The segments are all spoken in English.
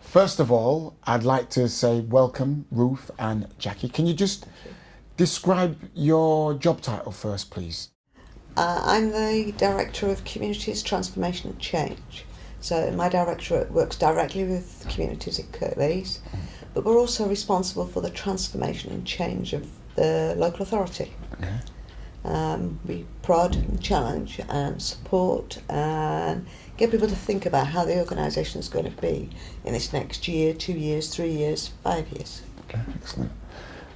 First of all, I'd like to say welcome, Ruth and Jacqui. Can you just describe your job title first, please? I'm the Director of Communities, Transformation and Change. So my directorate works directly with communities in Kirklees, but we're also responsible for the transformation and change of the local authority. Okay. We prod and challenge and support and get people to think about how the organisation is going to be in this next year, 2 years, 3 years, 5 years. Okay, excellent.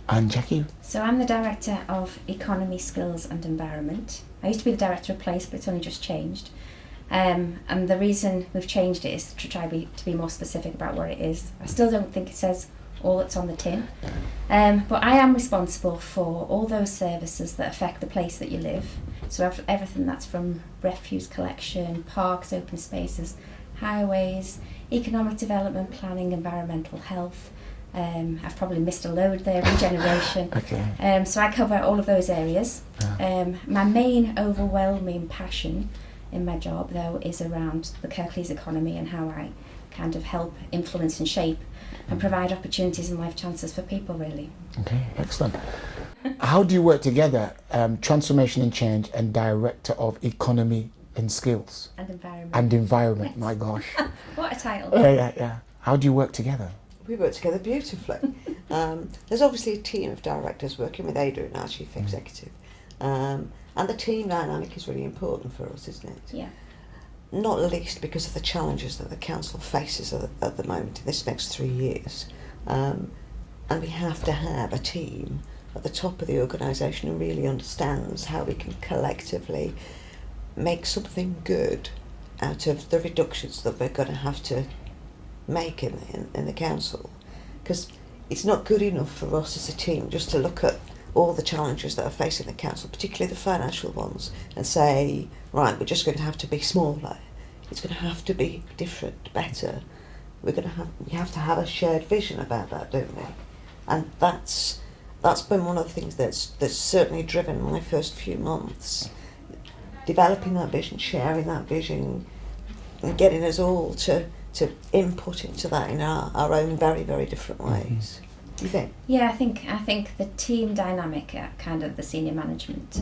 And Jacqui? So I'm the Director of Economy, Skills and Environment. I used to be the Director of Place, but it's only just changed. And the reason we've changed it is to try to be more specific about what it is. I still don't think it says all that's on the tin. But I am responsible for all those services that affect the place that you live. So everything that's from refuse collection, parks, open spaces, highways, economic development, planning, environmental health. I've probably missed a load there, regeneration. Okay. So I cover all of those areas. My main overwhelming passion in my job, though, is around the Kirklees economy and how I kind of help influence and shape and provide opportunities and life chances for people, really. Okay, excellent. How do you work together, Transformation and Change and Director of Economy and Skills? And environment. And Environment, my gosh. What a title. Yeah. How do you work together? We work together beautifully. There's obviously a team of directors working with Adrian, our Chief Executive. And the team dynamic is really important for us, isn't it? Yeah. Not least because of the challenges that the council faces at the moment in this next 3 years. And we have to have a team at the top of the organisation who really understands how we can collectively make something good out of the reductions that we're going to have to make in the council. Because it's not good enough for us as a team just to look at all the challenges that are facing the council, particularly the financial ones, and say, right, we're just going to have to be smaller. It's going to have to be different, better. We have to have a shared vision about that, don't we? And that's been one of the things that's certainly driven my first few months. Developing that vision, sharing that vision, and getting us all to input into that in our own very, very different ways. Do you think? Yeah, I think the team dynamic at kind of the senior management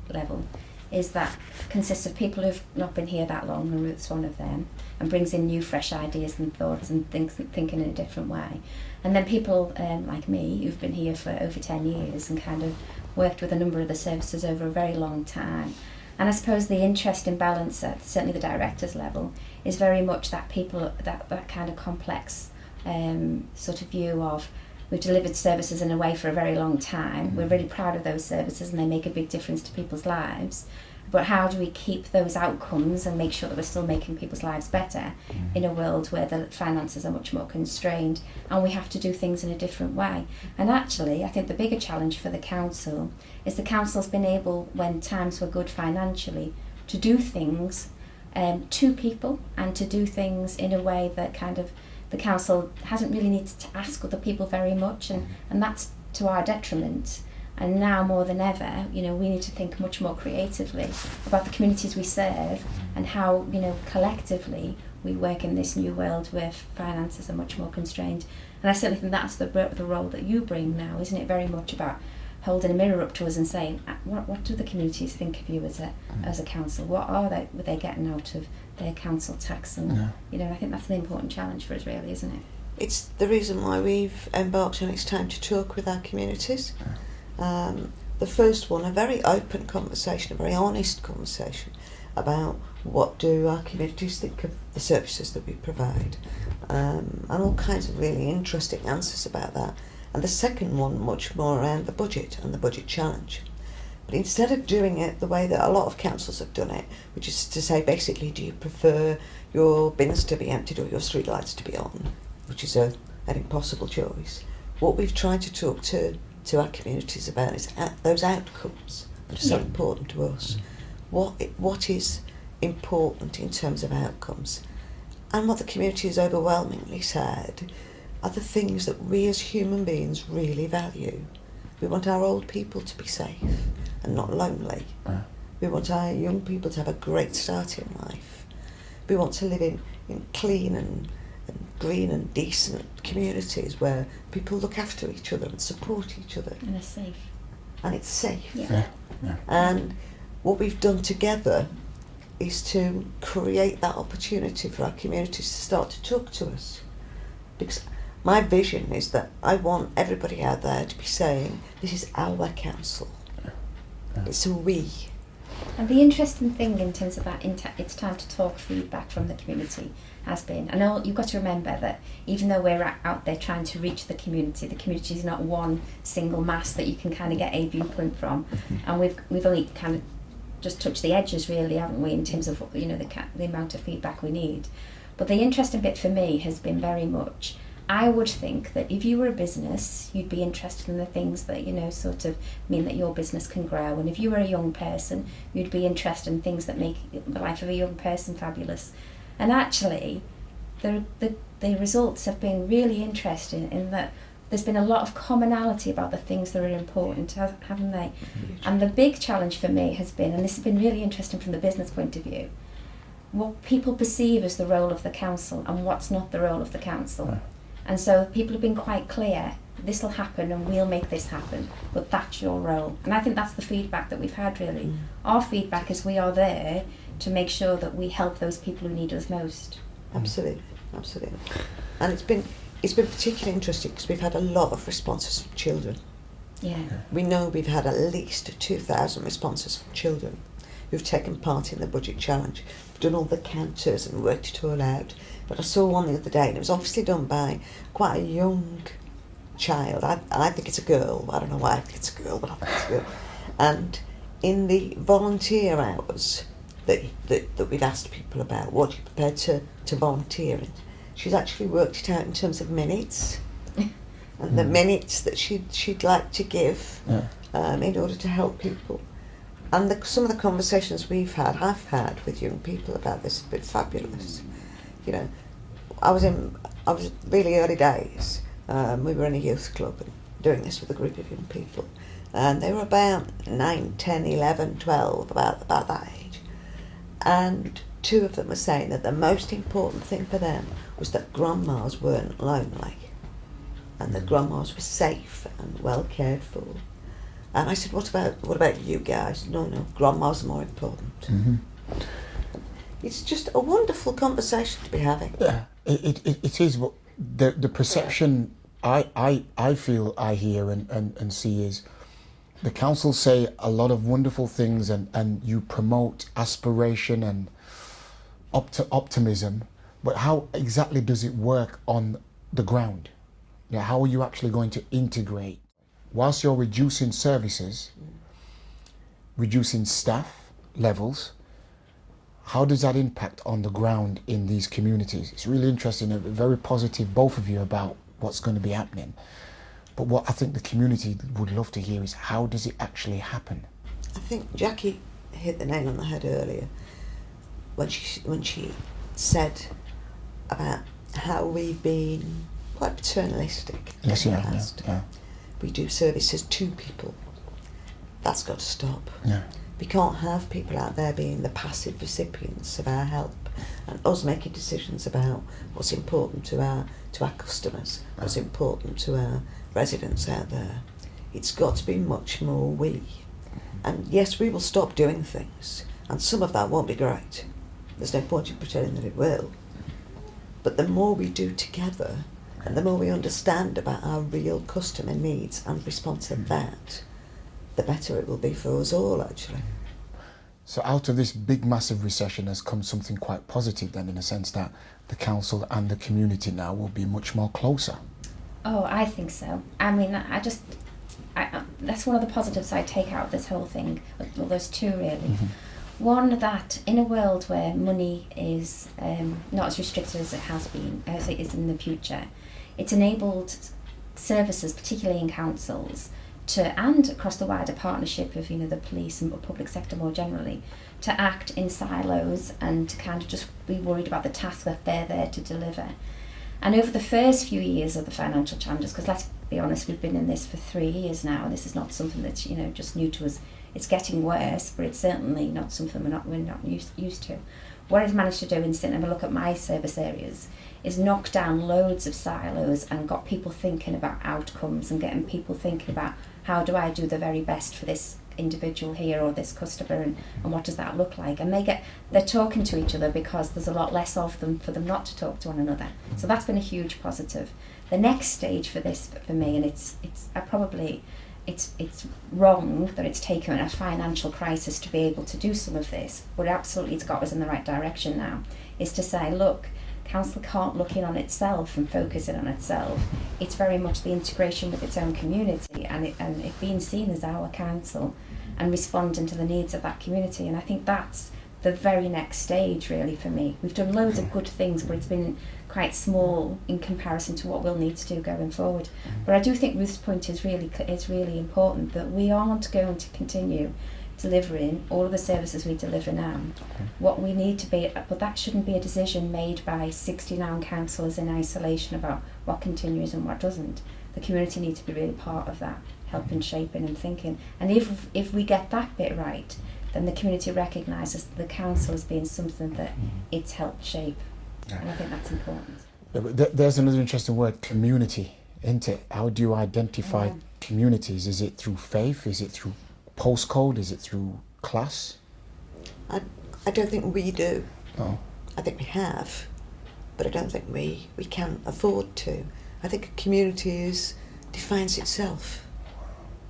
level is that consists of people who've not been here that long, and Ruth's one of them, and brings in new fresh ideas and thoughts and thinking in a different way. And then people like me who've been here for over 10 years and kind of worked with a number of the services over a very long time. And I suppose the interesting balance at certainly the director's level is very much that people, that kind of complex sort of view of we've delivered services in a way for a very long time. We're really proud of those services and they make a big difference to people's lives. But how do we keep those outcomes and make sure that we're still making people's lives better in a world where the finances are much more constrained and we have to do things in a different way? And actually, I think the bigger challenge for the council is the council's been able, when times were good financially, to do things to people and to do things in a way that kind of the council hasn't really needed to ask other people very much, and that's to our detriment. And now more than ever, we need to think much more creatively about the communities we serve and how, collectively we work in this new world where finances are much more constrained. And I certainly think that's the role that you bring now, isn't it? Very much about holding a mirror up to us and saying, what do the communities think of you as a council? What were they getting out of their council tax? And I think that's an important challenge for us, really, isn't it? It's the reason why we've embarked on It's Time to Talk with our communities. The first one, a very open conversation, a very honest conversation about what do our communities think of the services that we provide, and all kinds of really interesting answers about that. And the second one, much more around the budget and the budget challenge. But instead of doing it the way that a lot of councils have done it, which is to say, basically, do you prefer your bins to be emptied or your street lights to be on, which is an impossible choice. What we've tried to talk to our communities about is those outcomes that are so important to us. What is important in terms of outcomes? And what the community has overwhelmingly said are the things that we as human beings really value. We want our old people to be safe and not lonely. We want our young people to have a great start in life. We want to live in clean and green and decent communities where people look after each other and support each other. And are safe. And it's safe. Yeah. And what we've done together is to create that opportunity for our communities to start to talk to us. Because my vision is that I want everybody out there to be saying, this is our council. It's a we. And the interesting thing in terms of that it's time to talk feedback from the community has been, I know you've got to remember that even though we're out there trying to reach the community is not one single mass that you can kind of get a viewpoint from, and we've only kind of just touched the edges really, haven't we, in terms of the amount of feedback we need. But the interesting bit for me has been very much, I would think that if you were a business, you'd be interested in the things that, sort of mean that your business can grow. And if you were a young person, you'd be interested in things that make the life of a young person fabulous. And actually, the results have been really interesting in that there's been a lot of commonality about the things that are important, haven't they? And the big challenge for me has been, and this has been really interesting from the business point of view, what people perceive as the role of the council and what's not the role of the council. And so people have been quite clear, this will happen and we'll make this happen, but that's your role. And I think that's the feedback that we've had really. Our feedback is we are there to make sure that we help those people who need us most. Absolutely. And it's been particularly interesting because we've had a lot of responses from children. Yeah. We know we've had at least 2,000 responses from children who've taken part in the budget challenge, done all the counters and worked it all out. But I saw one the other day and it was obviously done by quite a young child. I think it's a girl. I don't know why I think it's a girl, but I think it's a girl. And in the volunteer hours that we've asked people about, what you're prepared to volunteer in, she's actually worked it out in terms of minutes and the minutes that she'd like to give in order to help people. And some of the conversations I've had with young people about this have been fabulous. I was really early days. We were in a youth club and doing this with a group of young people, and they were about 9, 10, 11, 12, about that age. And two of them were saying that the most important thing for them was that grandmas weren't lonely, and that grandmas were safe and well cared for. And I said, what about you guys? No, grandmas are more important. Mm-hmm. It's just a wonderful conversation to be having. Yeah, it is. But the perception I feel I hear and see is the council say a lot of wonderful things and you promote aspiration and optimism, but how exactly does it work on the ground? Yeah, how are you actually going to integrate? Whilst you're reducing services, reducing staff levels, how does that impact on the ground in these communities? It's really interesting, very positive, both of you, about what's going to be happening. But what I think the community would love to hear is, how does it actually happen? I think Jacqui hit the nail on the head earlier when she said about how we've been quite paternalistic in the past. Yeah. We do services to people. That's got to stop. Yeah. We can't have people out there being the passive recipients of our help and us making decisions about what's important to our customers, what's important to our residents out there. It's got to be much more we. And yes, we will stop doing things, and some of that won't be great. There's no point in pretending that it will. But the more we do together, and the more we understand about our real customer needs and respond to that, the better it will be for us all, actually. So out of this big, massive recession has come something quite positive then, in a sense that the council and the community now will be much more closer. Oh, I think so. I mean, that's one of the positives I take out of this whole thing. Well, there's two really. Mm-hmm. One, that in a world where money is not as restricted as it has been, as it is in the future, it's enabled services, particularly in councils, and across the wider partnership of the police and public sector more generally, to act in silos and to kind of just be worried about the task that they're there to deliver. And over the first few years of the financial challenges, because let's be honest, we've been in this for 3 years now, and this is not something that's just new to us. It's getting worse, but it's certainly not something we're not used to. what I've managed to do in sitting and have a look at my service areas is knock down loads of silos and got people thinking about outcomes and getting people thinking about how do I do the very best for this individual here or this customer, and what does that look like, and they're talking to each other because there's a lot less of them for them not to talk to one another. So that's been a huge positive. The next stage for this for me, and it's wrong that it's taken a financial crisis to be able to do some of this, but absolutely it's got us in the right direction now, is to say, look, council can't look in on itself and focus in on itself. It's very much the integration with its own community and it being seen as our council and responding to the needs of that community. And I think that's the very next stage really for me. We've done loads of good things, but it's been quite small in comparison to what we'll need to do going forward. But I do think Ruth's point is really important, that we aren't going to continue delivering all of the services we deliver now. What we need to be, but that shouldn't be a decision made by 69 councillors in isolation about what continues and what doesn't. The community needs to be really part of that, helping, shaping and thinking. And if we get that bit right, then the community recognises the council as being something that it's helped shape. And I think that's important. Yeah, but there's another interesting word, community, isn't it? How do you identify communities? Is it through faith? Is it through postcode? Is it through class? I don't think we do. Oh. I think we have, but I don't think we can afford to. I think a community defines itself,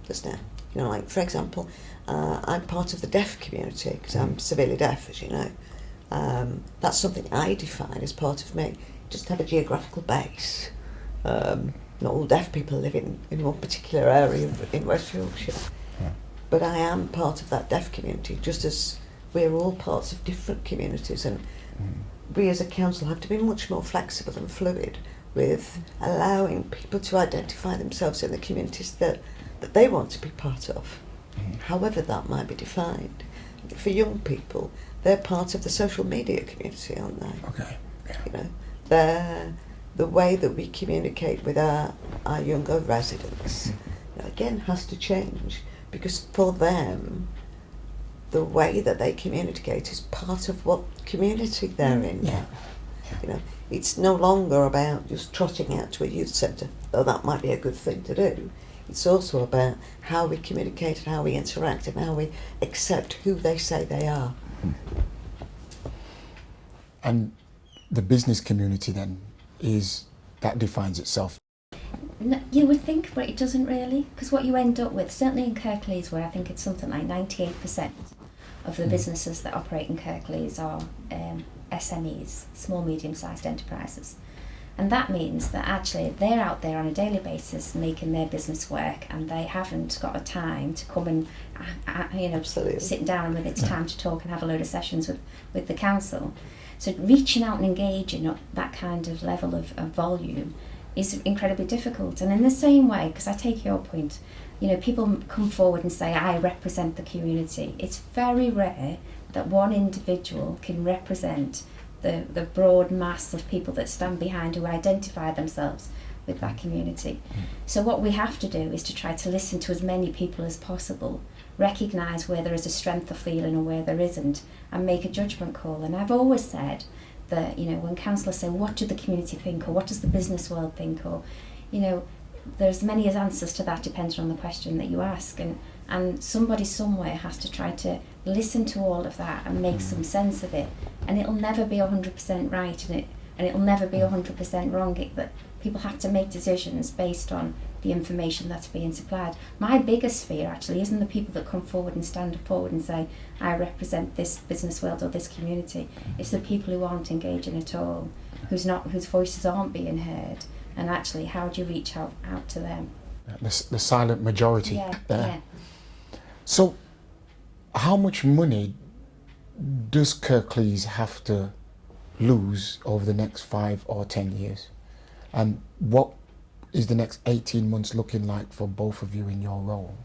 doesn't it? You know, like for example, I'm part of the deaf community because I'm severely deaf, as you know. That's something I define as part of me. Just have a geographical base. Not all deaf people live in one particular area in West Yorkshire. But I am part of that deaf community, just as we're all parts of different communities, and we as a council have to be much more flexible and fluid with allowing people to identify themselves in the communities that they want to be part of, however that might be defined. For young people, they're part of the social media community, aren't they? Okay. Yeah. You know, they're the way that we communicate with our younger residents, you know, again, has to change. Because for them, the way that they communicate is part of what community they're in. Yeah. You know, it's no longer about just trotting out to a youth centre, though that might be a good thing to do. It's also about how we communicate and how we interact and how we accept who they say they are. And the business community then that defines itself. No, you would think, but it doesn't really, because what you end up with, certainly in Kirklees, where I think it's something like 98% of the businesses that operate in Kirklees are SMEs, small, medium-sized enterprises. And that means that actually they're out there on a daily basis making their business work, and they haven't got a time to come and, Absolutely. sit down with its time to talk and have a load of sessions with the council. So reaching out and engaging that kind of level of volume is incredibly difficult. And in the same way, because I take your point, people come forward and say, I represent the community. It's very rare that one individual can represent the broad mass of people that stand behind, who identify themselves with that community. So what we have to do is to try to listen to as many people as possible, recognise where there is a strength of feeling or where there isn't, and make a judgment call. And I've always said that, when councillors say, what do the community think, or what does the business world think, or, there's many answers to that depending on the question that you ask, and somebody somewhere has to try to listen to all of that and make some sense of it, and it'll never be 100% right, and it'll never be 100% wrong. That people have to make decisions based on the information that's being supplied. My biggest fear actually isn't the people that come forward and stand forward and say, I represent this business world or this community. It's the people who aren't engaging at all, whose voices aren't being heard, and actually how do you reach out to them? The silent majority. Yeah. So how much money does Kirklees have to lose over the next 5 or 10 years? And what is the next 18 months looking like for both of you in your role?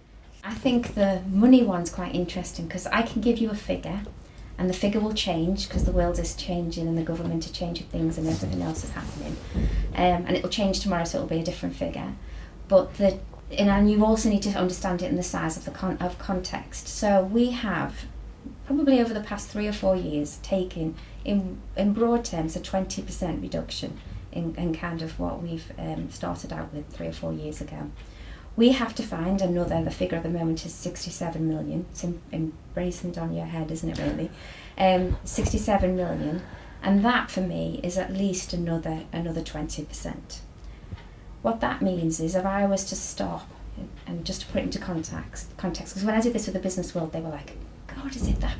I think the money one's quite interesting, because I can give you a figure, and the figure will change because the world is changing and the government are changing things and everything else is happening. And it will change tomorrow, so it will be a different figure. And you also need to understand it in the size of context. So we have probably over the past 3 or 4 years, taken in broad terms a 20% reduction in kind of what we've started out with 3 or 4 years ago. We have to find another, the figure at the moment is 67 million. It's embraced on your head, isn't it really? 67 million, and that for me is at least another 20%. What that means is if I was to stop, and just to put it into context, because when I did this with the business world, they were like, God, is it that,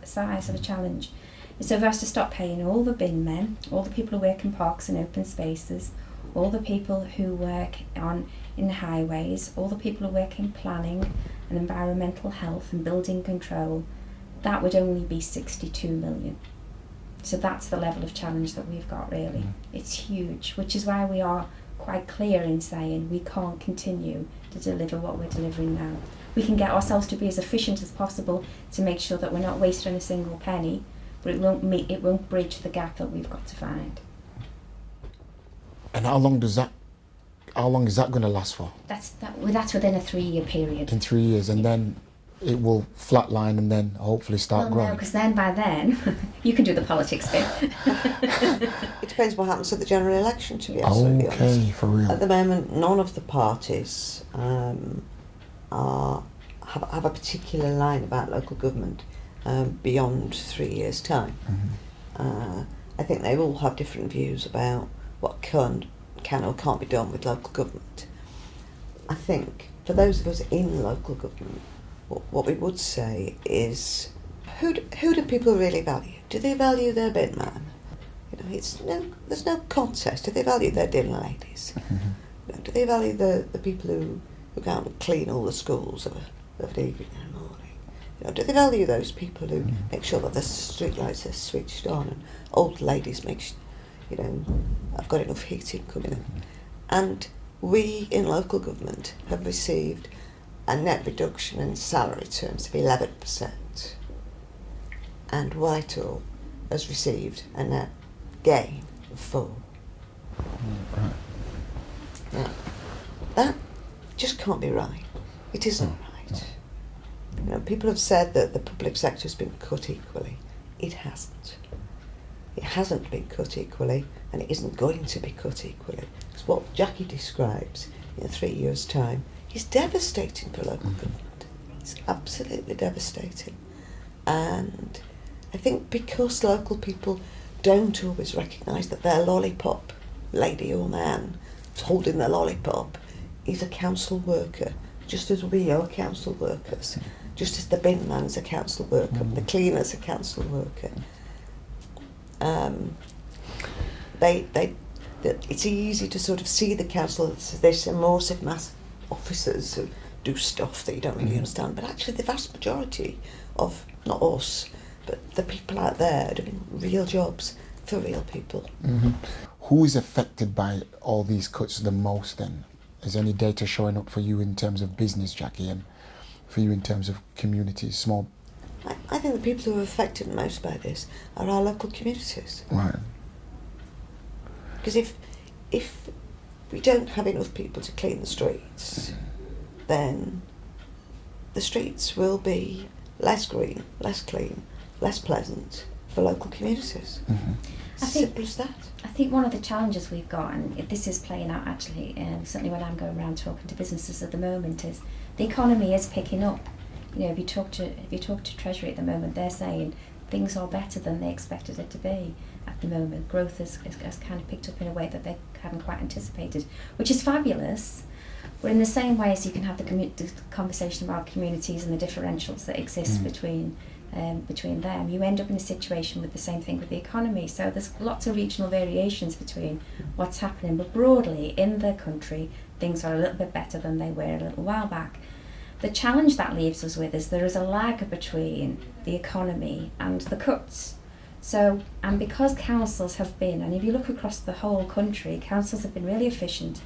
size of a challenge? So if I was to stop paying all the bin men, all the people who work in parks and open spaces, all the people who work in highways, all the people who work in planning and environmental health and building control, that would only be 62 million. So that's the level of challenge that we've got, really. It's huge, which is why we are quite clear in saying we can't continue to deliver what we're delivering now. We can get ourselves to be as efficient as possible to make sure that we're not wasting a single penny, but it won't bridge the gap that we've got to find. And how long is that going to last for? That's within a 3-year period. In 3 years, and then it will flatline and then hopefully start growing. No, because by then you can do the politics bit. It depends what happens at the general election, to be absolutely honest. Okay, for real. At the moment, none of the parties have a particular line about local government beyond 3 years' time. I think they all have different views about what can or can't be done with local government. I think for those of us in local government, what we would say is, who do people really value? Do they value their bin man? There's no contest. Do they value their dinner ladies? Do they value the people who go out and clean all the schools of an evening and a morning? Do they value those people who make sure that the street lights are switched on and old ladies make sure, I've got enough heating coming in? And we in local government have received a net reduction in salary terms of 11%, and Whitehall has received a net gain of 4%. Now, that just can't be right. It isn't right. People have said that the public sector has been cut equally. It hasn't. It hasn't been cut equally, and it isn't going to be cut equally. Because what Jacqui describes in 3 years' time is devastating for local government. It's absolutely devastating. And I think because local people don't always recognise that their lollipop lady or man holding their lollipop is a council worker, just as we are council workers, just as the bin man's a council worker, the cleaner's a council worker. It's easy to sort of see the council as this amorphous mass officers who do stuff that you don't really understand, but actually the vast majority of, not us, but the people out there are doing real jobs for real people. Who is affected by all these cuts the most then? Is any data showing up for you in terms of business, Jacqui, and for you in terms of communities, small? I think the people who are affected most by this are our local communities. Right. Because if we don't have enough people to clean the streets, then the streets will be less green, less clean, less pleasant for local communities. Simple as that. I think one of the challenges we've got, and this is playing out actually, certainly when I'm going around talking to businesses at the moment, is the economy is picking up. If you talk to Treasury at the moment, they're saying things are better than they expected it to be at the moment. Growth has kind of picked up in a way that they hadn't quite anticipated, which is fabulous. But in the same way as you can have the conversation about communities and the differentials that exist between them, you end up in a situation with the same thing with the economy. So there's lots of regional variations between what's happening, but broadly in the country, things are a little bit better than they were a little while back. The challenge that leaves us with is there is a lag between the economy and the cuts. So, and because councils have been, and if you look across the whole country, councils have been really efficient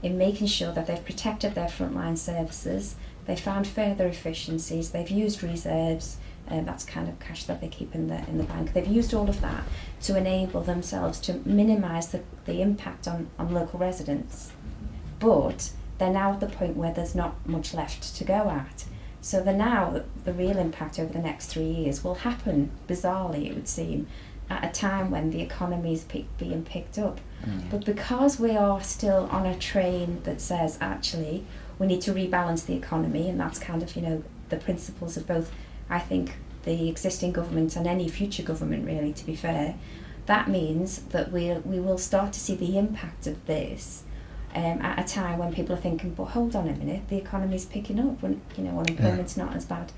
in making sure that they've protected their frontline services, they've found further efficiencies, they've used reserves, that's kind of cash that they keep in the bank. They've used all of that to enable themselves to minimise the impact on local residents. But they're now at the point where there's not much left to go at. So the real impact over the next 3 years will happen, bizarrely it would seem, at a time when the economy is being picked up. But because we are still on a train that says actually we need to rebalance the economy, and that's kind of, the principles of both, I think, the existing government and any future government, really, to be fair, that means that we will start to see the impact of this at a time when people are thinking, but hold on a minute, the economy's picking up, when unemployment's not as bad.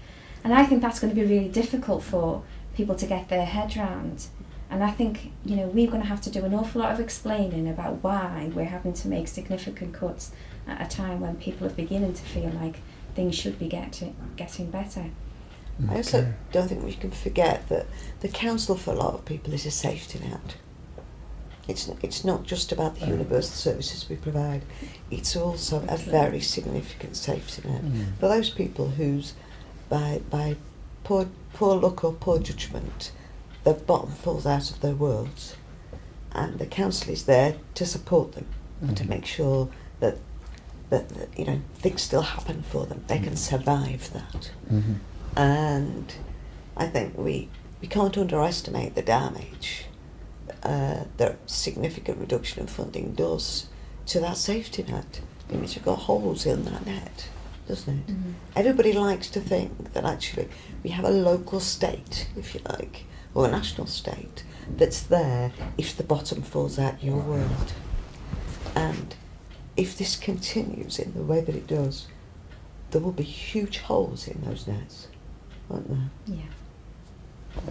And I think that's going to be really difficult for people to get their head round. And I think, we're going to have to do an awful lot of explaining about why we're having to make significant cuts at a time when people are beginning to feel like things should be getting better. I also don't think we can forget that the council for a lot of people is a safety net. It's not just about the universal services we provide, it's also a very significant safety net for those people whose, by poor luck or poor judgment, the bottom falls out of their worlds, and the council is there to support them and to make sure that things still happen for them. They can survive that. And I think we can't underestimate the damage that significant reduction in funding does to that safety net. It means you've got holes in that net, doesn't it? Everybody likes to think that actually we have a local state, if you like, or a national state that's there if the bottom falls out your world. And if this continues in the way that it does, there will be huge holes in those nets, won't there? Yeah.